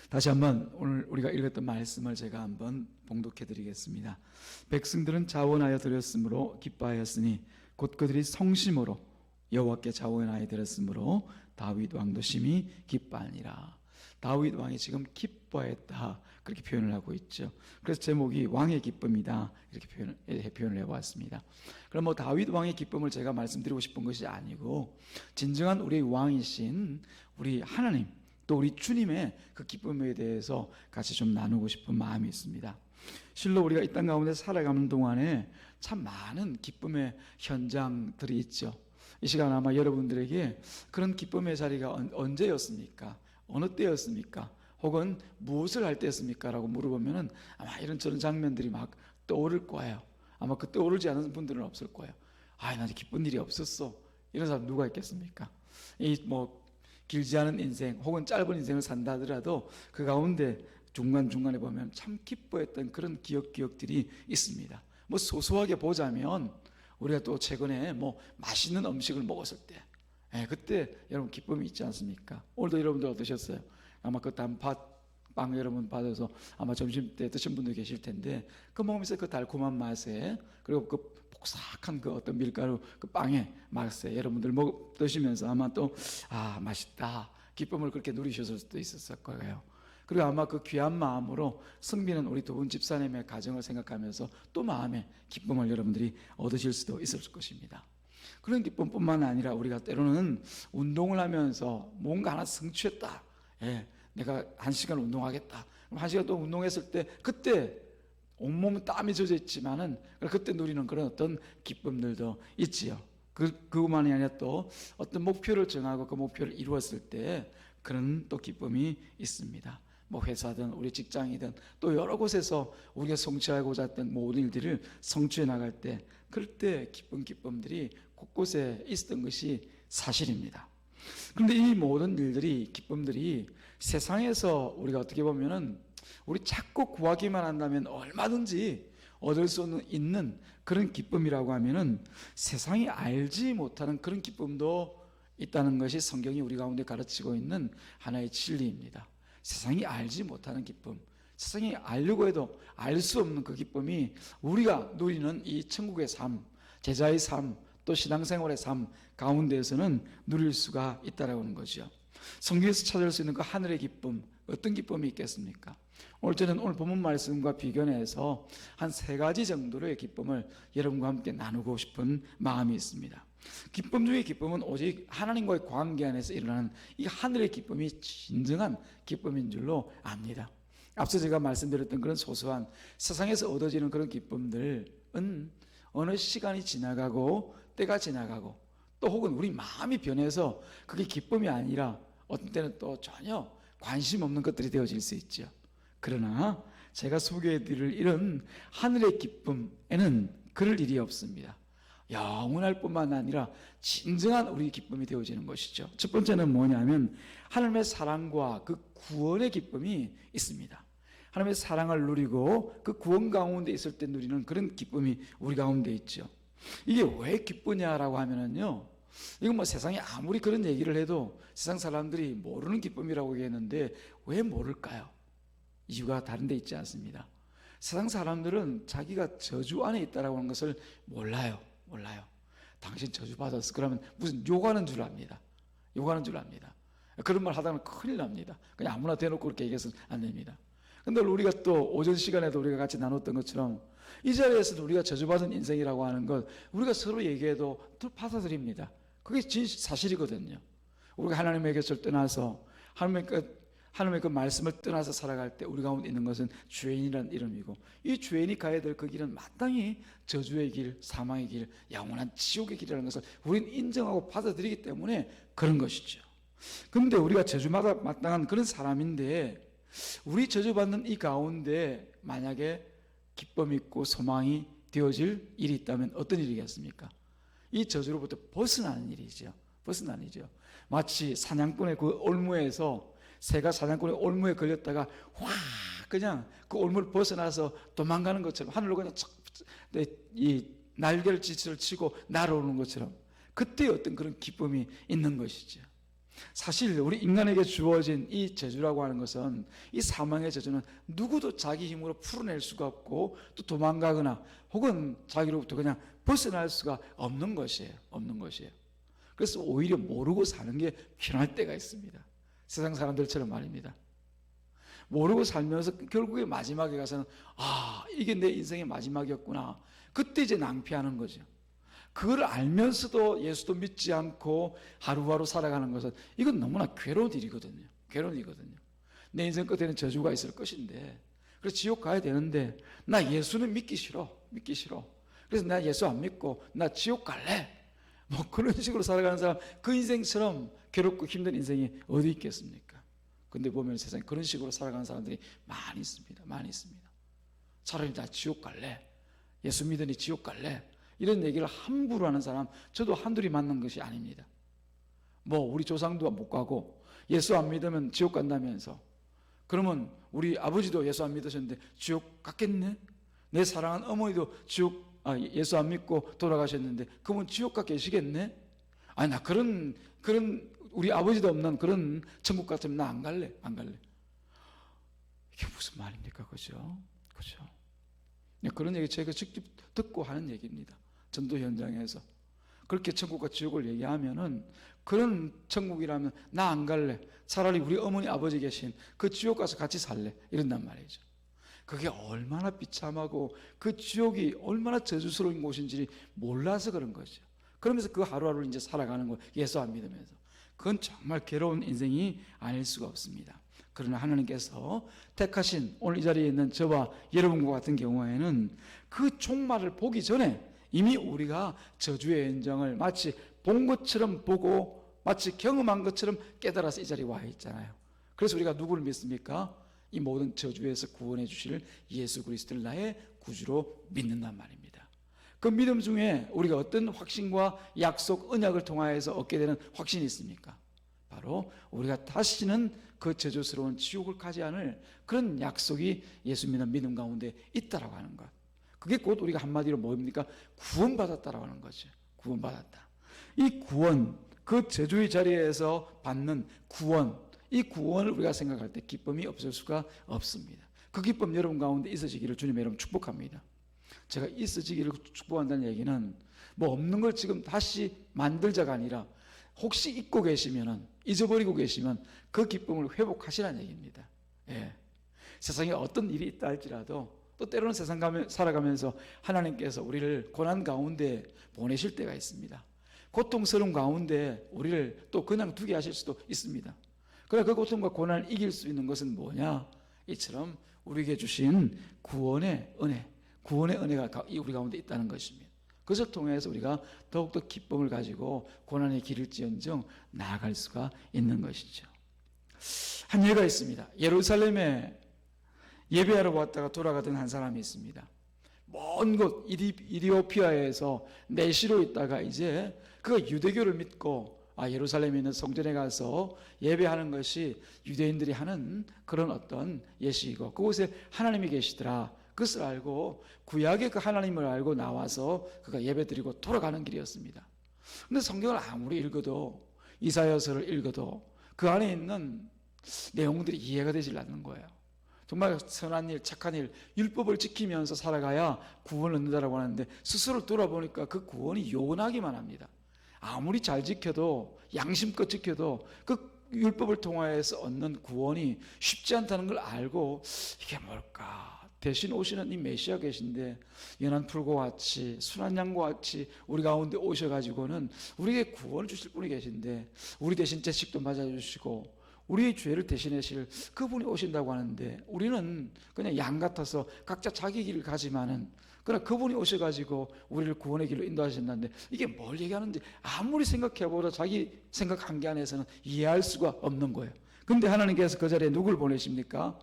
다시 한번 오늘 우리가 읽었던 말씀을 제가 한번 봉독해 드리겠습니다. 백성들은 자원하여 드렸으므로 기뻐하였으니 곧 그들이 성심으로 여호와께 자원하여 드렸으므로 다윗 왕도 심히 기뻐하니라. 다윗 왕이 지금 기뻐했다, 그렇게 표현을 하고 있죠. 그래서 제목이 왕의 기쁨이다, 이렇게 표현을 해보았습니다. 그럼 뭐 다윗 왕의 기쁨을 제가 말씀드리고 싶은 것이 아니고, 진정한 우리 왕이신 우리 하나님, 또 우리 주님의 그 기쁨에 대해서 같이 좀 나누고 싶은 마음이 있습니다. 실로 우리가 이 땅 가운데 살아가는 동안에 참 많은 기쁨의 현장들이 있죠. 이 시간 아마 여러분들에게 그런 기쁨의 자리가 언제였습니까? 어느 때였습니까? 혹은 무엇을 할 때였습니까? 라고 물어보면은 아마 이런저런 장면들이 막 떠오를 거예요. 아마 그 떠오르지 않은 분들은 없을 거예요. 나한테 기쁜 일이 없었어, 이런 사람 누가 있겠습니까? 이 뭐 길지 않은 인생 혹은 짧은 인생을 산다 하더라도 그 가운데 중간중간에 보면 참 기뻐했던 그런 기억들이 있습니다. 뭐 소소하게 보자면 우리가 또 최근에 뭐 맛있는 음식을 먹었을 때, 그때 여러분 기쁨이 있지 않습니까? 오늘도 여러분들 어떠셨어요? 아마 그 단팥빵 여러분 받아서 아마 점심 때 드신 분도 계실 텐데, 그 먹으면서 그 달콤한 맛에, 그리고 그 폭삭한 그 어떤 밀가루 그 빵의 맛에 여러분들 드시면서 아마 또 맛있다, 기쁨을 그렇게 누리셨을 수도 있었을 거예요. 그리고 아마 그 귀한 마음으로 승비는 우리 두 분 집사님의 가정을 생각하면서 또 마음의 기쁨을 여러분들이 얻으실 수도 있을 것입니다. 그런 기쁨뿐만 아니라 우리가 때로는 운동을 하면서 뭔가 하나 성취했다, 내가 1시간 운동하겠다, 1시간 또 운동했을 때 그때 온몸은 땀이 젖어 있지만은 그때 누리는 그런 어떤 기쁨들도 있지요. 그것만이 아니라 또 어떤 목표를 정하고 그 목표를 이루었을 때 그런 또 기쁨이 있습니다. 뭐 회사든 우리 직장이든 또 여러 곳에서 우리가 성취하고자 했던 모든 일들을 성취해 나갈 때, 그럴 때 기쁨들이 곳곳에 있었던 것이 사실입니다. 그런데 이 모든 일들이, 기쁨들이 세상에서 우리가 어떻게 보면은 우리 자꾸 구하기만 한다면 얼마든지 얻을 수 있는 그런 기쁨이라고 하면은 세상이 알지 못하는 그런 기쁨도 있다는 것이 성경이 우리 가운데 가르치고 있는 하나의 진리입니다. 세상이 알지 못하는 기쁨, 세상이 알려고 해도 알 수 없는 그 기쁨이 우리가 누리는 이 천국의 삶, 제자의 삶, 또 신앙생활의 삶 가운데에서는 누릴 수가 있다라는 거죠. 성경에서 찾을 수 있는 그 하늘의 기쁨, 어떤 기쁨이 있겠습니까? 오늘 저는 오늘 본문 말씀과 비교해서 한 3가지 정도의 기쁨을 여러분과 함께 나누고 싶은 마음이 있습니다. 기쁨 중의 기쁨은 오직 하나님과의 관계 안에서 일어나는 이 하늘의 기쁨이 진정한 기쁨인 줄로 압니다. 앞서 제가 말씀드렸던 그런 소소한 세상에서 얻어지는 그런 기쁨들은 어느 시간이 지나가고 때가 지나가고 또 혹은 우리 마음이 변해서 그게 기쁨이 아니라 어떤 때는 또 전혀 관심 없는 것들이 되어질 수 있죠. 그러나 제가 소개해드릴 이런 하늘의 기쁨에는 그럴 일이 없습니다. 영원할 뿐만 아니라 진정한 우리 기쁨이 되어지는 것이죠. 첫 번째는 뭐냐면 하나님의 사랑과 그 구원의 기쁨이 있습니다. 하나님의 사랑을 누리고 그 구원 가운데 있을 때 누리는 그런 기쁨이 우리 가운데 있죠. 이게 왜 기쁘냐라고 하면은요, 이건 뭐 세상에 아무리 그런 얘기를 해도 세상 사람들이 모르는 기쁨이라고 얘기했는데 왜 모를까요? 이유가 다른 데 있지 않습니다. 세상 사람들은 자기가 저주 안에 있다라고 하는 것을 몰라요. 당신 저주 받았어, 그러면 무슨 욕하는 줄 압니다. 그런 말 하다가 큰일 납니다. 그냥 아무나 대놓고 그렇게 얘기해서는 안 됩니다. 근데 우리가 또 오전 시간에도 우리가 같이 나눴던 것처럼 이 자리에서도 우리가 저주받은 인생이라고 하는 것 우리가 서로 얘기해도 받아들입니다. 그게 사실이거든요. 우리가 하나님의 곁을 떠나서 하나님의 그 말씀을 떠나서 살아갈 때 우리 가운데 있는 것은 죄인이라는 이름이고, 이 죄인이 가야 될 그 길은 마땅히 저주의 길, 사망의 길, 영원한 지옥의 길이라는 것을 우리는 인정하고 받아들이기 때문에 그런 것이죠. 그런데 우리가 저주마다 마땅한 그런 사람인데, 우리 저주받는 이 가운데 만약에 기쁨 있고 소망이 되어질 일이 있다면 어떤 일이겠습니까? 이 저주로부터 벗어나는 일이죠. 마치 사냥꾼의 그 올무에서 새가 사냥꾼의 올무에 걸렸다가 확 그냥 그 올무를 벗어나서 도망가는 것처럼, 하늘로 그냥 이 날개를 치고 날아오는 것처럼 그때 어떤 그런 기쁨이 있는 것이죠. 사실 우리 인간에게 주어진 이 저주라고 하는 것은, 이 사망의 저주는 누구도 자기 힘으로 풀어낼 수가 없고 또 도망가거나 혹은 자기로부터 그냥 벗어날 수가 없는 것이에요. 없는 것이에요. 그래서 오히려 모르고 사는 게 편할 때가 있습니다. 세상 사람들처럼 말입니다. 모르고 살면서 결국에 마지막에 가서는 이게 내 인생의 마지막이었구나. 그때 이제 낭피하는 거죠. 그걸 알면서도 예수도 믿지 않고 하루하루 살아가는 것은, 이건 너무나 괴로운 일이거든요. 괴로운 일이거든요. 내 인생 끝에는 저주가 있을 것인데, 그래서 지옥 가야 되는데 나 예수는 믿기 싫어. 그래서 나 예수 안 믿고 나 지옥 갈래. 뭐 그런 식으로 살아가는 사람, 그 인생처럼 괴롭고 힘든 인생이 어디 있겠습니까? 근데 보면 세상에 그런 식으로 살아가는 사람들이 많이 있습니다. 많이 있습니다. 차라리 나 지옥 갈래. 예수 믿으니 지옥 갈래. 이런 얘기를 함부로 하는 사람, 저도 한둘이 만난 것이 아닙니다. 뭐 우리 조상도 못 가고 예수 안 믿으면 지옥 간다면서, 그러면 우리 아버지도 예수 안 믿으셨는데 지옥 갔겠네? 내 사랑하는 어머니도 예수 안 믿고 돌아가셨는데 그분 지옥 가 계시겠네? 아니, 나 그런 우리 아버지도 없는 그런 천국 같으면 나 안 갈래. 이게 무슨 말입니까? 그죠? 그런 얘기 제가 직접 듣고 하는 얘기입니다. 전도 현장에서 그렇게 천국과 지옥을 얘기하면은, 그런 천국이라면 나 안 갈래. 차라리 우리 어머니 아버지 계신 그 지옥 가서 같이 살래. 이런단 말이죠. 그게 얼마나 비참하고 그 지옥이 얼마나 저주스러운 곳인지 몰라서 그런 거죠. 그러면서 그 하루하루를 이제 살아가는 거예요. 예수 안 믿으면서. 그건 정말 괴로운 인생이 아닐 수가 없습니다. 그러나 하나님께서 택하신 오늘 이 자리에 있는 저와 여러분과 같은 경우에는 그 종말을 보기 전에 이미 우리가 저주의 연장을 마치 본 것처럼 보고 마치 경험한 것처럼 깨달아서 이 자리에 와 있잖아요. 그래서 우리가 누구를 믿습니까? 이 모든 저주에서 구원해 주실 예수 그리스도를 나의 구주로 믿는단 말입니다. 그 믿음 중에 우리가 어떤 확신과 약속, 언약을 통하여서 얻게 되는 확신이 있습니까? 바로 우리가 다시는 그 저주스러운 지옥을 가지 않을 그런 약속이 예수 믿는 믿음 가운데 있다라고 하는 것. 그게 곧 우리가 한마디로 뭡니까? 구원받았다라고 하는 거죠. 구원받았다. 이 구원, 그 저주의 자리에서 받는 구원, 이 구원을 우리가 생각할 때 기쁨이 없을 수가 없습니다. 그 기쁨 여러분 가운데 있어지기를 주님의 이름으로 축복합니다. 제가 있어지기를 축복한다는 얘기는 뭐 없는 걸 지금 다시 만들자가 아니라, 혹시 잊고 계시면, 잊어버리고 계시면 그 기쁨을 회복하시라는 얘기입니다. 예. 세상에 어떤 일이 있다 할지라도, 또 때로는 세상 살아가면서 하나님께서 우리를 고난 가운데 보내실 때가 있습니다. 고통스러운 가운데 우리를 또 그냥 두게 하실 수도 있습니다. 그러나 그 고통과 고난을 이길 수 있는 것은 뭐냐? 이처럼 우리에게 주신 구원의 은혜가 우리 가운데 있다는 것입니다. 그것을 통해서 우리가 더욱더 기쁨을 가지고 고난의 길을지언정 나아갈 수가 있는 것이죠. 한 예가 있습니다. 예루살렘에 예배하러 왔다가 돌아가던 한 사람이 있습니다. 먼 곳 이디오피아에서 내시로 있다가 이제 그가 유대교를 믿고 예루살렘에 있는 성전에 가서 예배하는 것이 유대인들이 하는 그런 어떤 예식이고, 그곳에 하나님이 계시더라. 그것을 알고 구약의 그 하나님을 알고 나와서 그가 예배드리고 돌아가는 길이었습니다. 그런데 성경을 아무리 읽어도, 이사야서를 읽어도 그 안에 있는 내용들이 이해가 되질 않는 거예요. 정말 선한 일, 착한 일, 율법을 지키면서 살아가야 구원을 얻는다라고 하는데, 스스로 돌아보니까 그 구원이 요원하기만 합니다. 아무리 잘 지켜도, 양심껏 지켜도 그 율법을 통하여서 얻는 구원이 쉽지 않다는 걸 알고, 이게 뭘까? 대신 오시는 이 메시아 계신데 연한 풀과 같이 순한 양과 같이 우리 가운데 오셔가지고는 우리에게 구원을 주실 분이 계신데, 우리 대신 채찍도 맞아주시고 우리의 죄를 대신하실 그분이 오신다고 하는데, 우리는 그냥 양 같아서 각자 자기 길을 가지만은, 그러나 그분이 오셔가지고 우리를 구원의 길로 인도하신다는데, 이게 뭘 얘기하는지 아무리 생각해보다 자기 생각 한계 안에서는 이해할 수가 없는 거예요. 근데 하나님께서 그 자리에 누굴 보내십니까?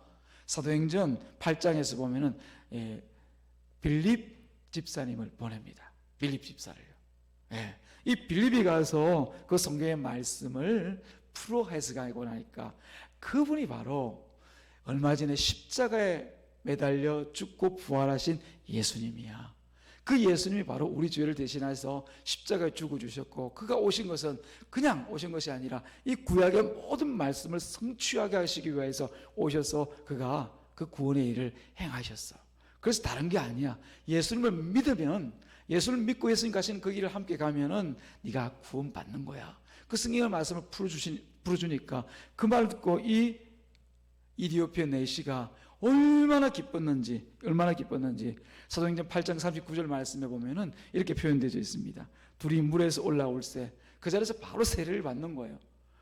사도행전 8장에서 보면은 빌립 집사님을 보냅니다. 빌립 집사를요. 이 빌립이 가서 그 성경의 말씀을 풀어 해석하고 나니까, 그분이 바로 얼마 전에 십자가에 매달려 죽고 부활하신 예수님이야. 그 예수님이 바로 우리 죄를 대신해서 십자가에 죽어주셨고, 그가 오신 것은 그냥 오신 것이 아니라 이 구약의 모든 말씀을 성취하게 하시기 위해서 오셔서 그가 그 구원의 일을 행하셨어. 그래서 다른 게 아니야. 예수님을 믿으면, 예수를 믿고 예수님 가시는 그 길을 함께 가면은 네가 구원받는 거야. 그 성경의 말씀을 풀어주니까 그 말 듣고 이 이디오피아 내시가 얼마나 기뻤는지 사도행전 8장 39절 말씀에 보면은 이렇게 표현되어 있습니다. 둘이 물에서 올라올세 그 자리에서 바로 세례를 받는 거예요.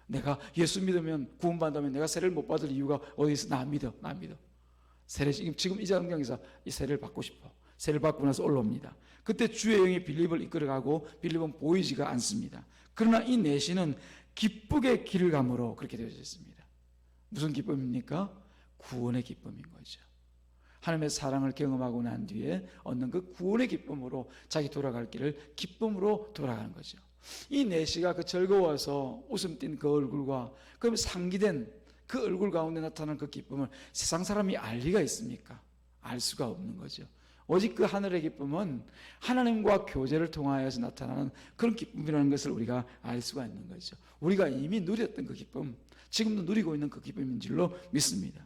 내가 예수 믿으면 구원받으면 내가 세례를 못 받을 이유가 어디 있어? 나 믿어. 세례 지금 이 장경에서 이 세례를 받고 싶어. 세례를 받고 나서 올라옵니다. 그때 주의 영이 빌립을 이끌어가고 빌립은 보이지가 않습니다. 그러나 이 내시는 기쁘게 길을 감으로 그렇게 되어져 있습니다. 무슨 기쁨입니까? 구원의 기쁨인 거죠. 하나님의 사랑을 경험하고 난 뒤에 얻는 그 구원의 기쁨으로 자기 돌아갈 길을 기쁨으로 돌아가는 거죠. 이 내시가 그 즐거워서 웃음 띤 그 얼굴과 그 상기된 그 얼굴 가운데 나타나는 그 기쁨을 세상 사람이 알 리가 있습니까? 알 수가 없는 거죠. 오직 그 하늘의 기쁨은 하나님과 교제를 통하여서 나타나는 그런 기쁨이라는 것을 우리가 알 수가 있는 거죠. 우리가 이미 누렸던 그 기쁨, 지금도 누리고 있는 그 기쁨인 줄로 믿습니다.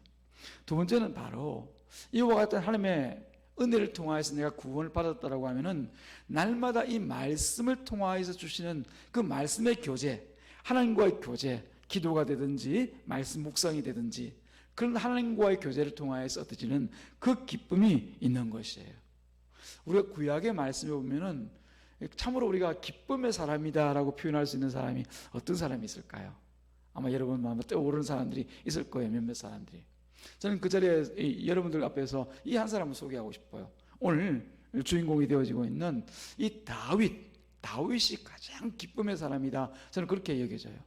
두 번째는 바로 이와 같은 하나님의 은혜를 통하여서 내가 구원을 받았다라고 하면은 날마다 이 말씀을 통하여서 주시는 그 말씀의 교제, 하나님과의 교제, 기도가 되든지 말씀 묵상이 되든지 그런 하나님과의 교제를 통하여서 얻어지는 그 기쁨이 있는 것이에요. 우리가 구약의 말씀에 보면은 참으로 우리가 기쁨의 사람이다라고 표현할 수 있는 사람이 어떤 사람이 있을까요? 아마 여러분 마음에 떠오르는 사람들이 있을 거예요. 몇몇 사람들이. 저는 그 자리에 여러분들 앞에서 이 한 사람을 소개하고 싶어요. 오늘 주인공이 되어지고 있는 이 다윗이 가장 기쁨의 사람이다. 저는 그렇게 여겨져요.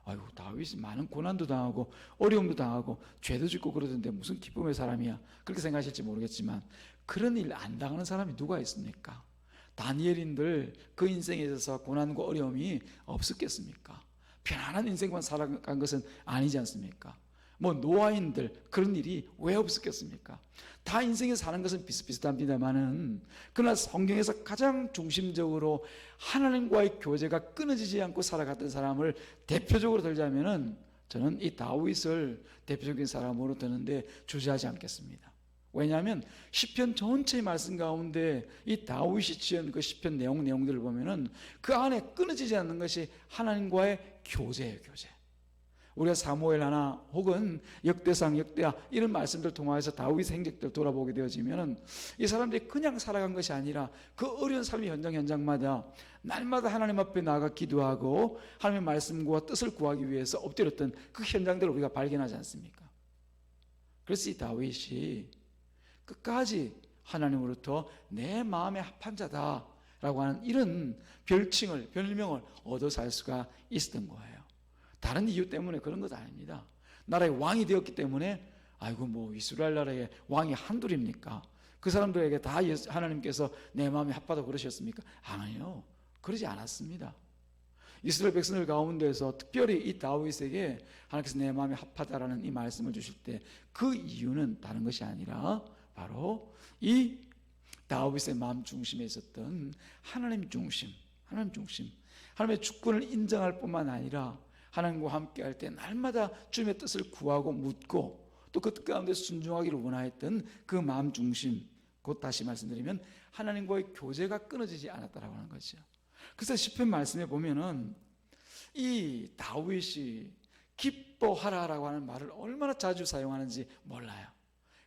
아이고, 다윗이 많은 고난도 당하고 어려움도 당하고 죄도 짓고 그러던데 무슨 기쁨의 사람이야, 그렇게 생각하실지 모르겠지만 그런 일 안 당하는 사람이 누가 있습니까? 다니엘인들 그 인생에 있어서 고난과 어려움이 없었겠습니까? 편안한 인생만 살아간 것은 아니지 않습니까? 뭐 노아인들 그런 일이 왜 없었겠습니까? 다 인생에 사는 것은 비슷비슷합니다만은 그러나 성경에서 가장 중심적으로 하나님과의 교제가 끊어지지 않고 살아갔던 사람을 대표적으로 들자면은 저는 이 다윗을 대표적인 사람으로 드는데 주저하지 않겠습니다. 왜냐하면 시편 전체의 말씀 가운데 이 다윗이 지은 그 시편 내용들을 보면은 그 안에 끊어지지 않는 것이 하나님과의 교제예요, 교제. 우리가 사무엘 하나 혹은 역대상, 역대하 이런 말씀들 통해서 다윗의 행적들 돌아보게 되어지면 이 사람들이 그냥 살아간 것이 아니라 그 어려운 삶의 현장마다 날마다 하나님 앞에 나아가 기도하고 하나님의 말씀과 뜻을 구하기 위해서 엎드렸던 그 현장들을 우리가 발견하지 않습니까? 그래서 이 다윗이 끝까지 하나님으로부터 내 마음에 합한 자다라고 하는 이런 별명을 얻어 살 수가 있었던 거예요. 다른 이유 때문에 그런 것 아닙니다. 나라의 왕이 되었기 때문에 아이고 뭐 이스라엘 나라의 왕이 한둘입니까? 그 사람들에게 다 하나님께서 내 마음에 합하다고 그러셨습니까? 아니요, 그러지 않았습니다. 이스라엘 백성들 가운데서 특별히 이 다윗에게 하나님께서 내 마음에 합하다라는 이 말씀을 주실 때 그 이유는 다른 것이 아니라 바로 이 다윗의 마음 중심에 있었던 하나님 중심, 하나님의 주권을 인정할 뿐만 아니라 하나님과 함께 할 때 날마다 주님의 뜻을 구하고 묻고 또 그 뜻 가운데 순종하기를 원하였던 그 마음 중심, 곧 다시 말씀드리면 하나님과의 교제가 끊어지지 않았다라고 하는 거죠. 그래서 시편 말씀에 보면은 이 다윗이 기뻐하라라고 하는 말을 얼마나 자주 사용하는지 몰라요.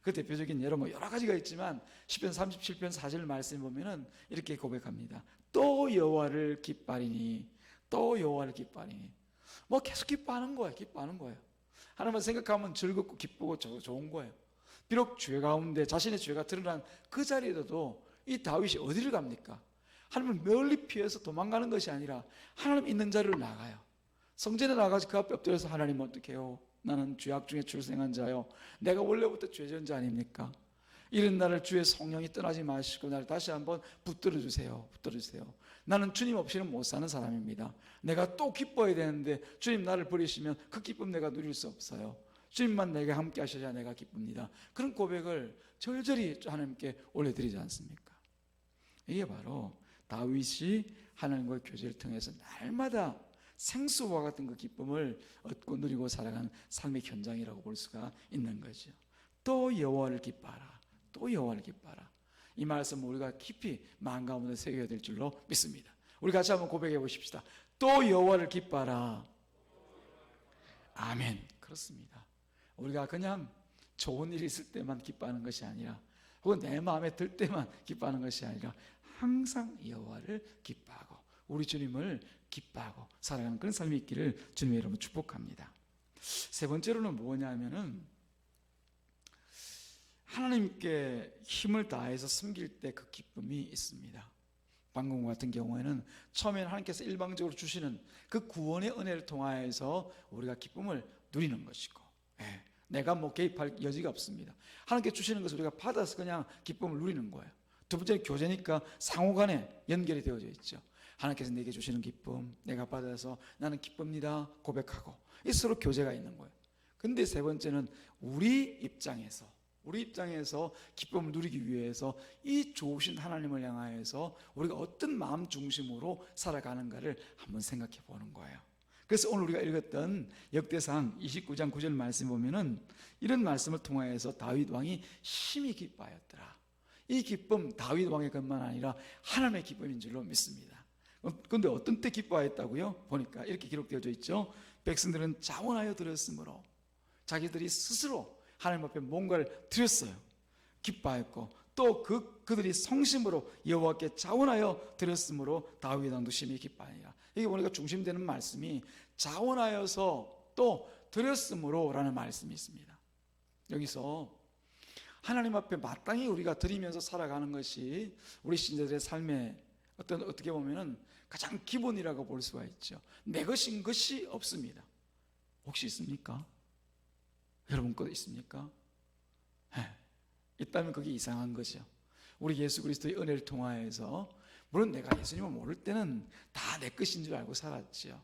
그 대표적인 예로 여러 가지가 있지만 시편 37편 4절 말씀에 보면은 이렇게 고백합니다. 또 여호와를 기뻐하리니, 또 여호와를 기뻐하리니. 뭐 계속 기뻐하는 거예요. 하나님을 생각하면 즐겁고 기쁘고 좋은 거예요. 비록 죄 가운데 자신의 죄가 드러난 그 자리에도 이 다윗이 어디를 갑니까? 하나님을 멀리 피해서 도망가는 것이 아니라 하나님 있는 자리로 나가요. 성전에 나가서 그 앞에 엎드려서 하나님 어떻게 해요? 나는 죄악 중에 출생한 자요, 내가 원래부터 죄지은 자 아닙니까? 이런 나를 주의 성령이 떠나지 마시고 나를 다시 한번 붙들어 주세요. 나는 주님 없이는 못 사는 사람입니다. 내가 또 기뻐해야 되는데 주님 나를 버리시면 그 기쁨 내가 누릴 수 없어요. 주님만 내게 함께 하셔야 내가 기쁩니다. 그런 고백을 절절히 하나님께 올려드리지 않습니까? 이게 바로 다윗이 하나님과의 교제를 통해서 날마다 생수와 같은 그 기쁨을 얻고 누리고 살아가는 삶의 현장이라고 볼 수가 있는 거죠. 또 여호와를 기뻐하라. 또 여호와를 기뻐하라. 이 말씀을 우리가 깊이 마음 가운데 새겨야 될 줄로 믿습니다. 우리 같이 한번 고백해 보십시다. 또 여호와를 기뻐하라. 아멘. 그렇습니다. 우리가 그냥 좋은 일이 있을 때만 기뻐하는 것이 아니라, 혹은 내 마음에 들 때만 기뻐하는 것이 아니라 항상 여호와를 기뻐하고 우리 주님을 기뻐하고 살아가는 그런 삶이 있기를 주님의 이름으로 축복합니다. 세 번째로는 뭐냐면은 하나님께 힘을 다해서 섬길 때 그 기쁨이 있습니다. 방금 같은 경우에는 처음에는 하나님께서 일방적으로 주시는 그 구원의 은혜를 통하여서 우리가 기쁨을 누리는 것이고, 내가 뭐 개입할 여지가 없습니다. 하나님께 주시는 것을 우리가 받아서 그냥 기쁨을 누리는 거예요. 두 번째는 교제니까 상호간에 연결이 되어져 있죠. 하나님께서 내게 주시는 기쁨, 내가 받아서 나는 기쁩니다 고백하고, 이 서로 교제가 있는 거예요. 근데 세 번째는 우리 입장에서 기쁨을 누리기 위해서 이 좋으신 하나님을 향하여서 우리가 어떤 마음 중심으로 살아가는가를 한번 생각해 보는 거예요. 그래서 오늘 우리가 읽었던 역대상 29장 9절 말씀 보면은 이런 말씀을 통하여서 다윗 왕이 심히 기뻐하였더라. 이 기쁨 다윗 왕의 것만 아니라 하나님의 기쁨인 줄로 믿습니다. 그런데 어떤 때 기뻐하였다고요? 보니까 이렇게 기록되어져 있죠. 백성들은 자원하여 드렸으므로, 자기들이 스스로 하나님 앞에 뭔가를 드렸어요. 기뻐하였고, 또 그들이 성심으로 여호와께 자원하여 드렸으므로 다윗 왕도 심히 기뻐하니라. 이게 보니까 중심되는 말씀이 자원하여서 또 드렸으므로 라는 말씀이 있습니다. 여기서 하나님 앞에 마땅히 우리가 드리면서 살아가는 것이 우리 신자들의 삶의 어떻게 보면은 가장 기본이라고 볼 수가 있죠. 내 것인 것이 없습니다. 혹시 있습니까? 여러분 것 있습니까? 있다면 그게 이상한 거죠. 우리 예수 그리스도의 은혜를 통하여서, 물론 내가 예수님을 모를 때는 다 내 것인 줄 알고 살았죠.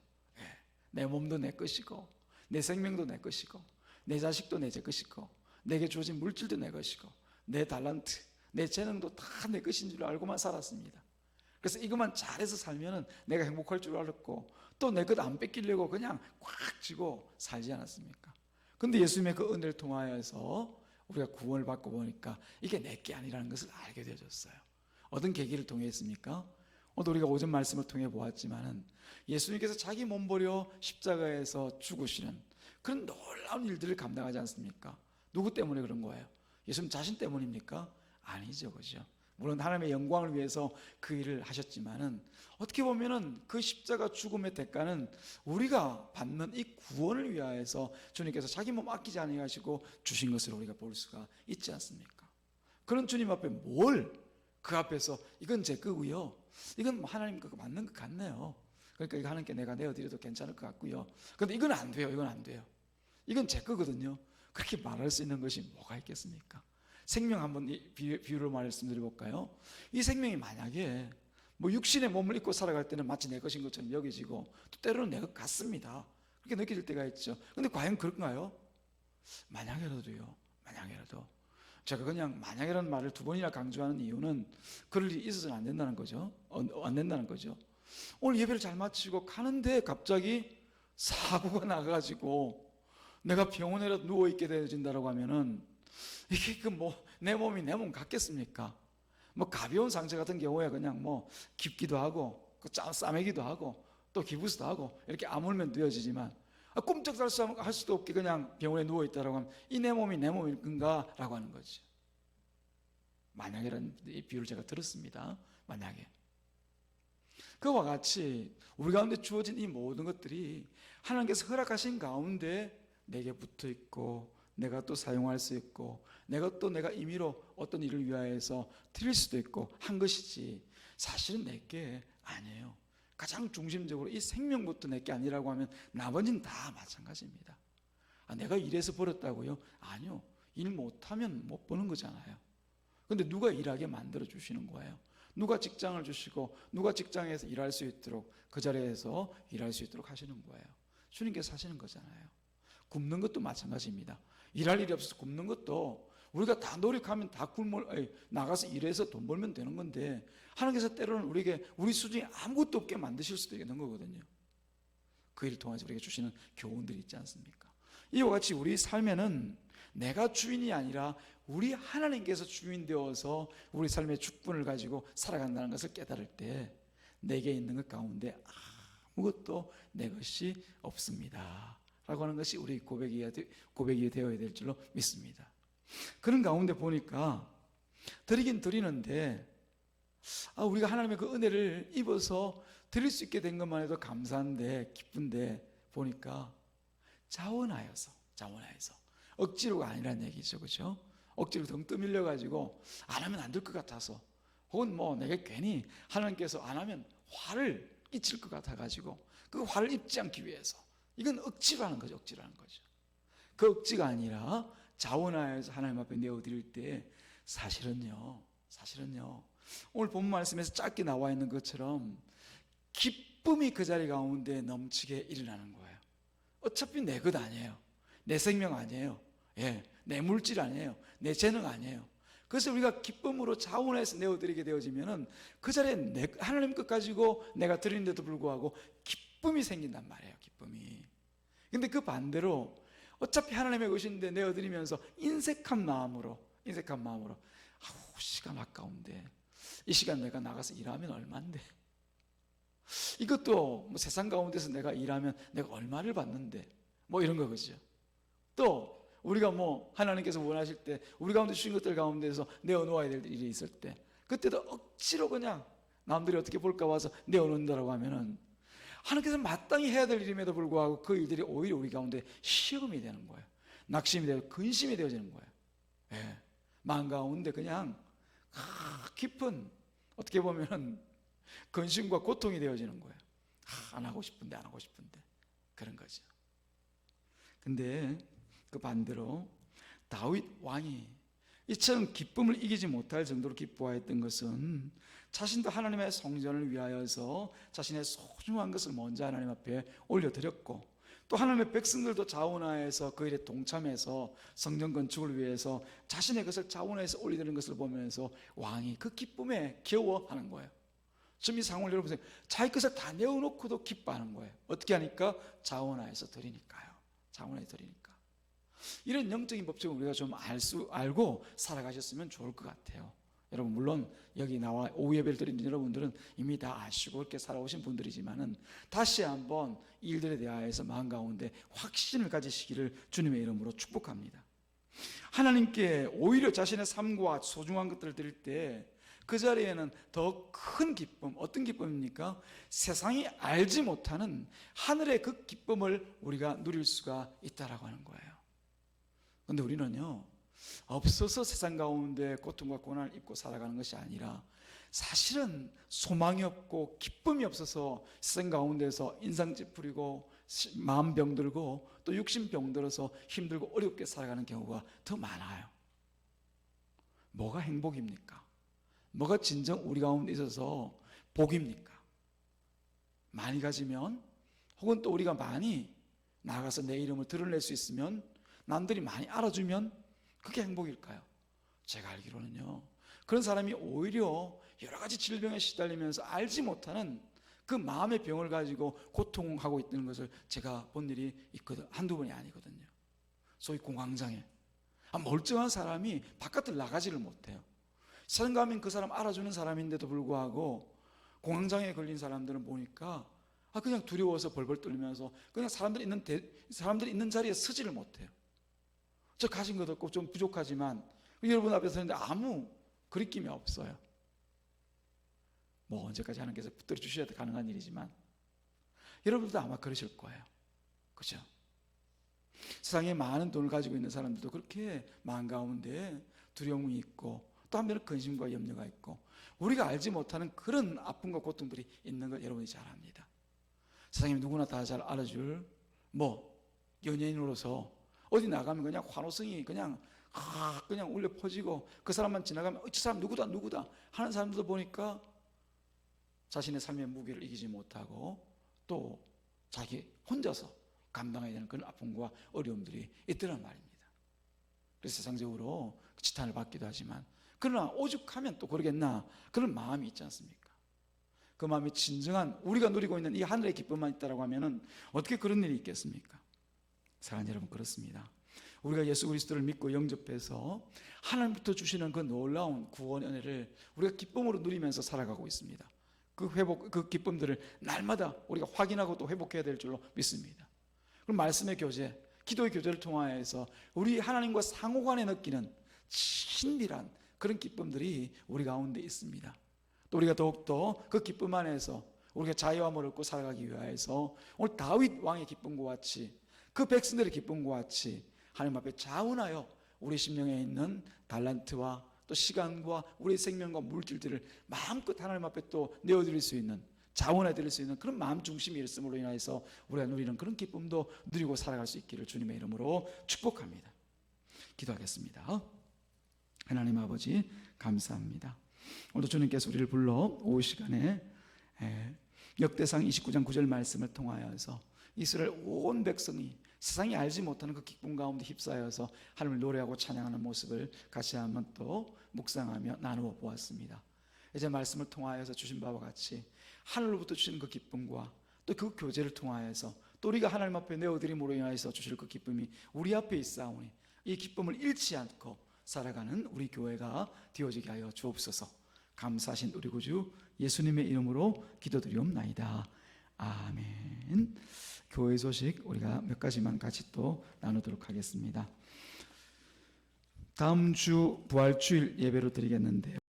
내 몸도 내 것이고, 내 생명도 내 것이고, 내 자식도 내 것이고, 내게 주어진 물질도 내 것이고, 내 달란트, 내 재능도 다 내 것인 줄 알고만 살았습니다. 그래서 이것만 잘해서 살면은 내가 행복할 줄 알았고, 또 내 것 안 뺏기려고 그냥 꽉 쥐고 살지 않았습니까? 근데 예수님의 그 은혜를 통하여서 우리가 구원을 받고 보니까 이게 내게 아니라는 것을 알게 되어졌어요. 어떤 계기를 통해 했습니까? 오늘 우리가 오전 말씀을 통해 보았지만은 예수님께서 자기 몸버려 십자가에서 죽으시는 그런 놀라운 일들을 감당하지 않습니까? 누구 때문에 그런 거예요? 예수님 자신 때문입니까? 아니죠, 그죠? 물론 하나님의 영광을 위해서 그 일을 하셨지만은 어떻게 보면은 그 십자가 죽음의 대가는 우리가 받는 이 구원을 위하여서 주님께서 자기 몸 아끼지 아니하시고 주신 것을 우리가 볼 수가 있지 않습니까? 그런 주님 앞에 그 앞에서 이건 제 거고요, 이건 하나님 거 맞는 것 같네요, 그러니까 이거 하나님께 내가 내어드려도 괜찮을 것 같고요, 그런데 이건 안 돼요, 이건 제 거거든요, 그렇게 말할 수 있는 것이 뭐가 있겠습니까? 생명 한번 비유로 말씀드려볼까요? 이 생명이 만약에 뭐 육신의 몸을 입고 살아갈 때는 마치 내 것인 것처럼 여겨지고, 또 때로는 내 것 같습니다, 그렇게 느껴질 때가 있죠. 근데 과연 그런가요? 만약에라도 제가 그냥 만약이라는 말을 두 번이나 강조하는 이유는 그럴 일이 있어서는 안 된다는 거죠. 오늘 예배를 잘 마치고 가는데 갑자기 사고가 나가지고 내가 병원에라도 누워있게 되어진다고 하면은 이게 내 몸이 내 몸 같겠습니까? 가벼운 상처 같은 경우에 그냥 깊기도 하고 싸매기도 하고 또 기부스도 하고 이렇게 아물면 되어지지만, 꼼짝할 수도 없게 그냥 병원에 누워있다라고 하면 이 내 몸이 내 몸인가? 라고 하는 거죠. 만약이라는 이 비유를 제가 들었습니다. 만약에 그와 같이 우리 가운데 주어진 이 모든 것들이 하나님께서 허락하신 가운데 내게 붙어있고, 내가 또 사용할 수 있고, 내가 임의로 어떤 일을 위하여서 드릴 수도 있고 한 것이지, 사실은 내게 아니에요. 가장 중심적으로 이 생명부터 내게 아니라고 하면 나머지는 다 마찬가지입니다. 내가 일해서 벌었다고요? 아니요, 일 못하면 못 버는 거잖아요. 근데 누가 일하게 만들어 주시는 거예요? 누가 직장을 주시고 누가 직장에서 일할 수 있도록, 그 자리에서 일할 수 있도록 하시는 거예요? 주님께서 하시는 거잖아요. 굶는 것도 마찬가지입니다. 일할 일이 없어서 굶는 것도 우리가 다 노력하면 다 나가서 일해서 돈 벌면 되는 건데 하나님께서 때로는 우리에게 우리 수준이 아무것도 없게 만드실 수도 있는 거거든요. 그 일을 통해서 우리에게 주시는 교훈들이 있지 않습니까? 이와 같이 우리 삶에는 내가 주인이 아니라 우리 하나님께서 주인 되어서 우리 삶의 축분을 가지고 살아간다는 것을 깨달을 때 내게 있는 것 가운데 아무것도 내 것이 없습니다 라고 하는 것이 우리 고백이 되어야 될 줄로 믿습니다. 그런 가운데 보니까 드리긴 드리는데 우리가 하나님의 그 은혜를 입어서 드릴 수 있게 된 것만 해도 감사한데 기쁜데 보니까 자원하여서 억지로가 아니란 얘기죠. 그렇죠? 억지로 등 떠밀려 가지고 안 하면 안 될 것 같아서 혹은 내게 괜히 하나님께서 안 하면 화를 끼칠 것 같아 가지고 그 화를 입지 않기 위해서 이건 억지로 하는 거죠. 그 억지가 아니라 자원하여서 하나님 앞에 내어드릴 때 사실은요 오늘 본 말씀에서 짧게 나와 있는 것처럼 기쁨이 그 자리 가운데 넘치게 일어나는 거예요. 어차피 내 것 아니에요. 내 생명 아니에요. 내 물질 아니에요. 내 재능 아니에요. 그래서 우리가 기쁨으로 자원해서 내어드리게 되어지면은 그 자리에 하나님 것 가지고 내가 드리는데도 불구하고 기쁨이 생긴단 말이에요. 기쁨이. 근데 그 반대로 어차피 하나님의 것인데 내어드리면서 인색한 마음으로 시간 아까운데 이 시간 내가 나가서 일하면 얼만데 이것도 세상 가운데서 내가 일하면 내가 얼마를 받는데 이런 거죠. 또 우리가 하나님께서 원하실 때 우리 가운데 주신 것들 가운데서 내어놓아야 될 일이 있을 때 그때도 억지로 그냥 남들이 어떻게 볼까 봐서 내어놓는다라고 하면은 하나님께서 마땅히 해야 될 일임에도 불구하고 그 일들이 오히려 우리 가운데 시험이 되는 거예요. 낙심이 되고 근심이 되어지는 거예요. 마음 가운데 그냥 깊은 어떻게 보면 근심과 고통이 되어지는 거예요. 안 하고 싶은데 그런 거죠. 근데 그 반대로 다윗 왕이 이처럼 기쁨을 이기지 못할 정도로 기뻐했던 것은 자신도 하나님의 성전을 위하여서 자신의 소중한 것을 먼저 하나님 앞에 올려드렸고 또 하나님의 백성들도 자원하여서 그 일에 동참해서 성전 건축을 위해서 자신의 것을 자원해서 올려드리는 것을 보면서 왕이 그 기쁨에 겨워하는 거예요. 지금 이 상황을 여러분 보세요. 자기 것을 다 내어놓고도 기뻐하는 거예요. 어떻게 하니까? 자원하여서 드리니까요. 이런 영적인 법칙을 우리가 좀 알고 살아가셨으면 좋을 것 같아요. 여러분 물론 여기 나와 오후 예배를 드리는 여러분들은 이미 다 아시고 그렇게 살아오신 분들이지만은 다시 한번 이 일들에 대하여서 마음 가운데 확신을 가지시기를 주님의 이름으로 축복합니다. 하나님께 오히려 자신의 삶과 소중한 것들을 드릴 때 그 자리에는 더 큰 기쁨, 어떤 기쁨입니까? 세상이 알지 못하는 하늘의 그 기쁨을 우리가 누릴 수가 있다라고 하는 거예요. 그런데 우리는요 없어서 세상 가운데 고통과 고난을 입고 살아가는 것이 아니라 사실은 소망이 없고 기쁨이 없어서 세상 가운데서 인상 찌푸리고 마음 병들고 또 육신 병들어서 힘들고 어렵게 살아가는 경우가 더 많아요. 뭐가 행복입니까? 뭐가 진정 우리 가운데 있어서 복입니까? 많이 가지면 혹은 또 우리가 많이 나가서 내 이름을 드러낼 수 있으면 남들이 많이 알아주면 그게 행복일까요? 제가 알기로는요 그런 사람이 오히려 여러 가지 질병에 시달리면서 알지 못하는 그 마음의 병을 가지고 고통하고 있는 것을 제가 본 일이 있거든. 한두 번이 아니거든요. 소위 공황장애. 멀쩡한 사람이 바깥을 나가지를 못해요. 세상 가면 그 사람 알아주는 사람인데도 불구하고 공황장애에 걸린 사람들은 보니까 그냥 두려워서 벌벌 떨면서 그냥 사람들이 있는 자리에 서지를 못해요. 저 가진 것도 없고 좀 부족하지만 여러분 앞에 서는데 아무 거리낌이 없어요. 언제까지 하나님께서 붙들어 주셔야 가능한 일이지만 여러분들도 아마 그러실 거예요. 그렇죠? 세상에 많은 돈을 가지고 있는 사람들도 그렇게 마음 가운데 두려움이 있고 또 한편은 근심과 염려가 있고 우리가 알지 못하는 그런 아픔과 고통들이 있는 걸 여러분이 잘 압니다. 세상에 누구나 다 잘 알아줄 연예인으로서 어디 나가면 그냥 환호성이 그냥 울려 퍼지고 그 사람만 지나가면 저 사람 누구다 하는 사람들도 보니까 자신의 삶의 무게를 이기지 못하고 또 자기 혼자서 감당해야 되는 그런 아픔과 어려움들이 있더란 말입니다. 그래서 세상적으로 지탄을 받기도 하지만, 그러나 오죽하면 또 그러겠나, 그런 마음이 있지 않습니까? 그 마음이 진정한 우리가 누리고 있는 이 하늘의 기쁨만 있다라고 하면은 어떻게 그런 일이 있겠습니까? 사랑하는 여러분, 그렇습니다. 우리가 예수 그리스도를 믿고 영접해서 하나님부터 주시는 그 놀라운 구원 은혜를 우리가 기쁨으로 누리면서 살아가고 있습니다. 그 기쁨들을 날마다 우리가 확인하고 또 회복해야 될 줄로 믿습니다. 그럼 말씀의 교제, 기도의 교제를 통하여서 우리 하나님과 상호간에 느끼는 친밀한 그런 기쁨들이 우리 가운데 있습니다. 또 우리가 더욱더 그 기쁨 안에서 우리가 자유함을 얻고 살아가기 위하여서 오늘 다윗 왕의 기쁨과 같이, 그 백성들의 기쁨과 같이 하나님 앞에 자원하여 우리 심령에 있는 달란트와 또 시간과 우리의 생명과 물질들을 마음껏 하나님 앞에 또 내어드릴 수 있는, 자원해 드릴 수 있는 그런 마음 중심이 있음으로 인하여서 우리가 누리는 그런 기쁨도 누리고 살아갈 수 있기를 주님의 이름으로 축복합니다. 기도하겠습니다. 하나님 아버지, 감사합니다. 오늘도 주님께서 우리를 불러 오후 시간에 역대상 29장 9절 말씀을 통하여서 이스라엘 온 백성이 세상이 알지 못하는 그 기쁨 가운데 휩싸여서 하나님을 노래하고 찬양하는 모습을 같이 한번 또 묵상하며 나누어 보았습니다. 이제 말씀을 통하여서 주신 바와 같이 하늘로부터 주시는 그 기쁨과 또 그 교제를 통하여서 또 우리가 하나님 앞에 내어드림으로 인하여서 주실 그 기쁨이 우리 앞에 있사오니 이 기쁨을 잃지 않고 살아가는 우리 교회가 되어지게 하여 주옵소서. 감사하신 우리 구주 예수님의 이름으로 기도드리옵나이다. 아멘. 교회 소식 우리가 몇 가지만 같이 또 나누도록 하겠습니다. 다음 주 부활주일 예배로 드리겠는데요,